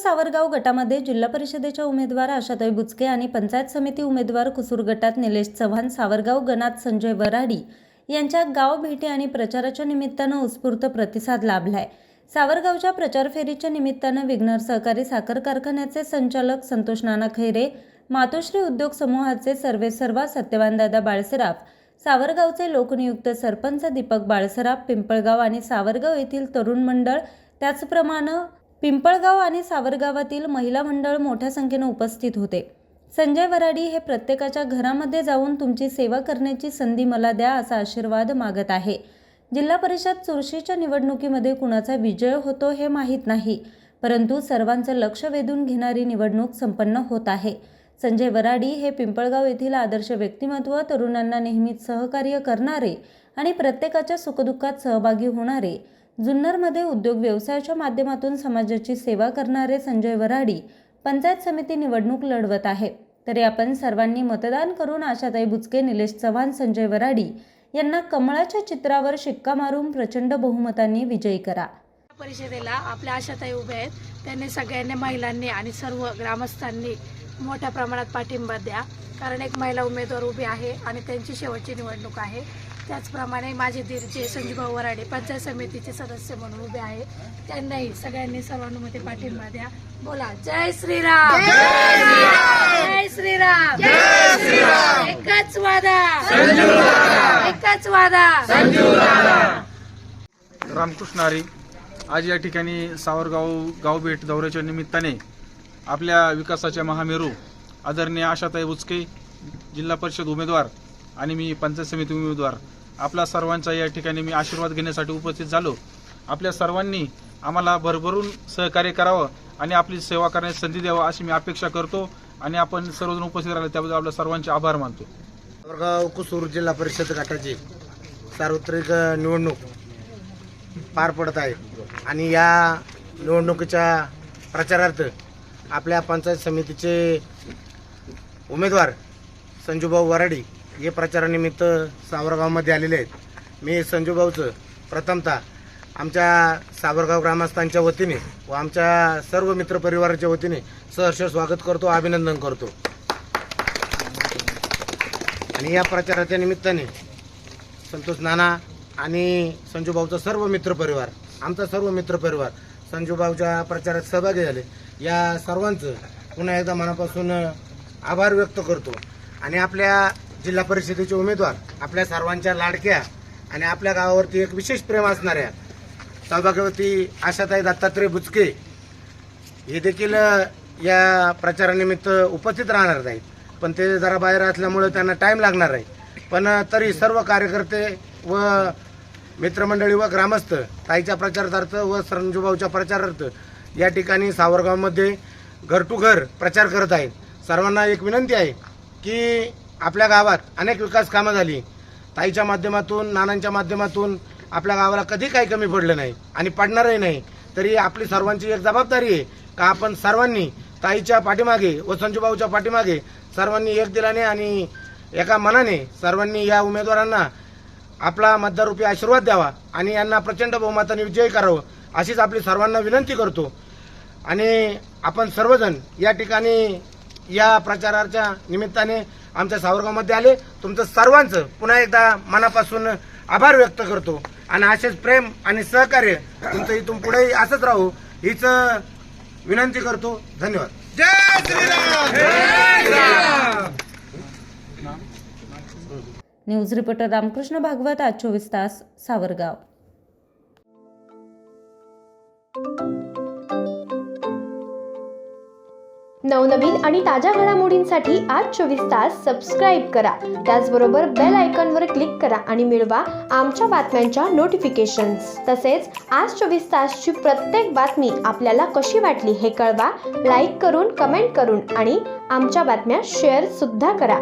सावरगाव गटामध्ये जिल्हा परिषदेच्या उमेदवार आशाताई बुचके आणि पंचायत समिती उमेदवार कुसूर गटात निलेश चव्हाण, सावरगाव गणात संजय वराडी यांच्या गाव भेटी आणि प्रचाराच्या निमित्तानं उत्स्फूर्त प्रतिसाद लाभलाय। सावरगावच्या प्रचार फेरीच्या निमित्तानं विघ्नर सहकारी साखर कारखान्याचे संचालक संतोष नाना खैरे, मातोश्री उद्योग समूहाचे सर्वेसर्वा सत्यवानदादा बाळसराफ, सावरगावचे लोकनियुक्त सरपंच दीपक बाळसराफ, पिंपळगाव आणि सावरगाव येथील तरुण मंडळ, त्याचप्रमाणे पिंपळगाव आणि सावरगावातील महिला मंडळ मोठ्या संख्येने उपस्थित होते। संजय वराडी हे प्रत्येकाच्या घरामध्ये जाऊन तुमची सेवा करण्याची संधी मला द्या असा आशीर्वाद मागत आहे। जिल्हा परिषद चुरशीच्या निवडणुकीमध्ये कुणाचा विजय होतो हे माहीत नाही, परंतु सर्वांचं लक्ष वेधून घेणारी निवडणूक संपन्न होत आहे। संजय वराडी हे पिंपळगाव येथील आदर्श व्यक्तिमत्व, तरुणांना नेहमीच सहकार्य करणारे आणि प्रत्येकाच्या सुखदुःखात सहभागी होणारे, जुन्नरमध्ये उद्योग व्यवसायाच्या माध्यमातून समाजाची सेवा करणारे संजय वराडी पंचायत समिती निवडणूक लढवत आहे। तरी आपण सर्वांनी मतदान करून आशाताई बुचके, निलेश चव्हाण, संजय वराडी यांना कमळाच्या चित्रावर शिक्का मारून प्रचंड बहुमतांनी विजयी करा। परिषदेला आपल्या आशाताई उभ्या आहेत, त्यांनी सगळ्यांनी, महिलांनी आणि सर्व ग्रामस्थांनी मोठ्या प्रमाणात पाठिंबा द्या, कारण एक महिला उमेदवार उभी आहे आणि त्यांची शेवटची निवडणूक आहे। त्याचप्रमाणे माझे दीरचे संजूभाऊ वराडे पंचायत समितीचे सदस्य म्हणून उभे आहेत, त्यांनाही सगळ्यांनी सर्वानुमते पाठिंबा द्या। बोला जय श्रीराम, जय श्रीराम, जय श्रीराम। एकच वादा, एकच वादा। रामकृष्ण हरी। आज या ठिकाणी सावरगाव गावभेट दौऱ्याच्या निमित्ताने आपल्या विकासाच्या महामेरू आदरणीय आशाताई बुचके, जिल्हा परिषद उमेदवार आणि मी पंचायत समिती उमेदवार, आपल्या सर्वांचा या ठिकाणी मी आशीर्वाद घेण्यासाठी उपस्थित झालो। आपल्या सर्वांनी आम्हाला भरभरून सहकार्य करावं आणि आपली सेवा करण्याची संधी द्यावं अशी मी अपेक्षा करतो आणि आपण सर्वजण उपस्थित राहिले त्याबद्दल आपल्या सर्वांचे आभार मानतो। सावरगाव कुसूर जिल्हा परिषद गटाची सार्वत्रिक निवडणूक पार पडत आहे आणि या निवडणुकीच्या प्रचारार्थ आपल्या पंचायत समितीचे उमेदवार संजूभाऊ वराडी हे प्रचारानिमित्त सावरगावमध्ये आलेले आहेत। मी संजूभाऊचं प्रथमतः आमच्या सावरगाव ग्रामस्थांच्या वतीने व आमच्या सर्व मित्रपरिवाराच्या वतीने सहर्ष स्वागत करतो, अभिनंदन करतो। आणि या प्रचाराच्या निमित्ताने संतोष नाना आणि संजूभाऊचा सर्व मित्रपरिवार, आमचा सर्व मित्रपरिवार संजूभाऊच्या प्रचारात सहभागी झाले, या सर्वांचं पुन्हा एकदा मनापासून आभार व्यक्त करतो। आणि आपल्या जिल्हा परिषदेचे उमेदवार, आपल्या सर्वांच्या लाडक्या आणि आपल्या गावावरती एक विशेष प्रेम असणाऱ्या सौभाग्यवती आशाताई दत्तात्रय बुचके हे देखील या प्रचारानिमित्त उपस्थित राहणार नाहीत, पण ते जरा बाहेर असल्यामुळे त्यांना टाईम लागणार आहे। पण तरी सर्व कार्यकर्ते व मित्रमंडळी व ग्रामस्थ ताईच्या प्रचारार्थ व संजूभाऊच्या प्रचारार्थ या ठिकाणी सावरगावमध्ये घर टू घर प्रचार करत आहेत। सर्वांना एक विनंती आहे की आपल्या गावात अनेक विकास कामं झाली, ताईच्या माध्यमातून, नानांच्या माध्यमातून आपल्या गावाला कधी काही कमी पडलं नाही आणि पडणारही नाही। तरी आपली सर्वांची एक जबाबदारी आहे का आपण सर्वांनी ताईच्या पाठीमागे व संजूभाऊच्या पाठीमागे सर्वांनी एक दिलाने आणि एका मनाने सर्वांनी या उमेदवारांना आपला मतदाररूपी आशीर्वाद द्यावा आणि यांना प्रचंड बहुमताने विजयी करावं अशीच आपली सर्वांना विनंती करतो। आणि आपण सर्वजण या ठिकाणी या प्रचाराच्या निमित्ताने आमच्या सावरगावमध्ये आले, तुमचं सर्वांचं पुन्हा एकदा मनापासून आभार व्यक्त करतो आणि असेच प्रेम आणि सहकार्य तुमचं इथून पुढेही असंच राहू हीच विनंती करतो। धन्यवाद। जय श्रीराम, जय श्रीराम। न्यूज रिपोर्टर रामकृष्ण भागवत, आज 24 तास, सावरगाव। नवनवीन आणि ताज्या घडामोडींसाठी आज 24 तास सबस्क्राईब करा, त्याचबरोबर बेल आयकॉनवर क्लिक करा आणि मिळवा आमच्या बातम्यांच्या नोटिफिकेशन्स। तसेच आज 24 तासची प्रत्येक बातमी आपल्याला कशी वाटली हे कळवा, लाईक करून, कमेंट करून आणि आमच्या बातम्या शेअर सुद्धा करा।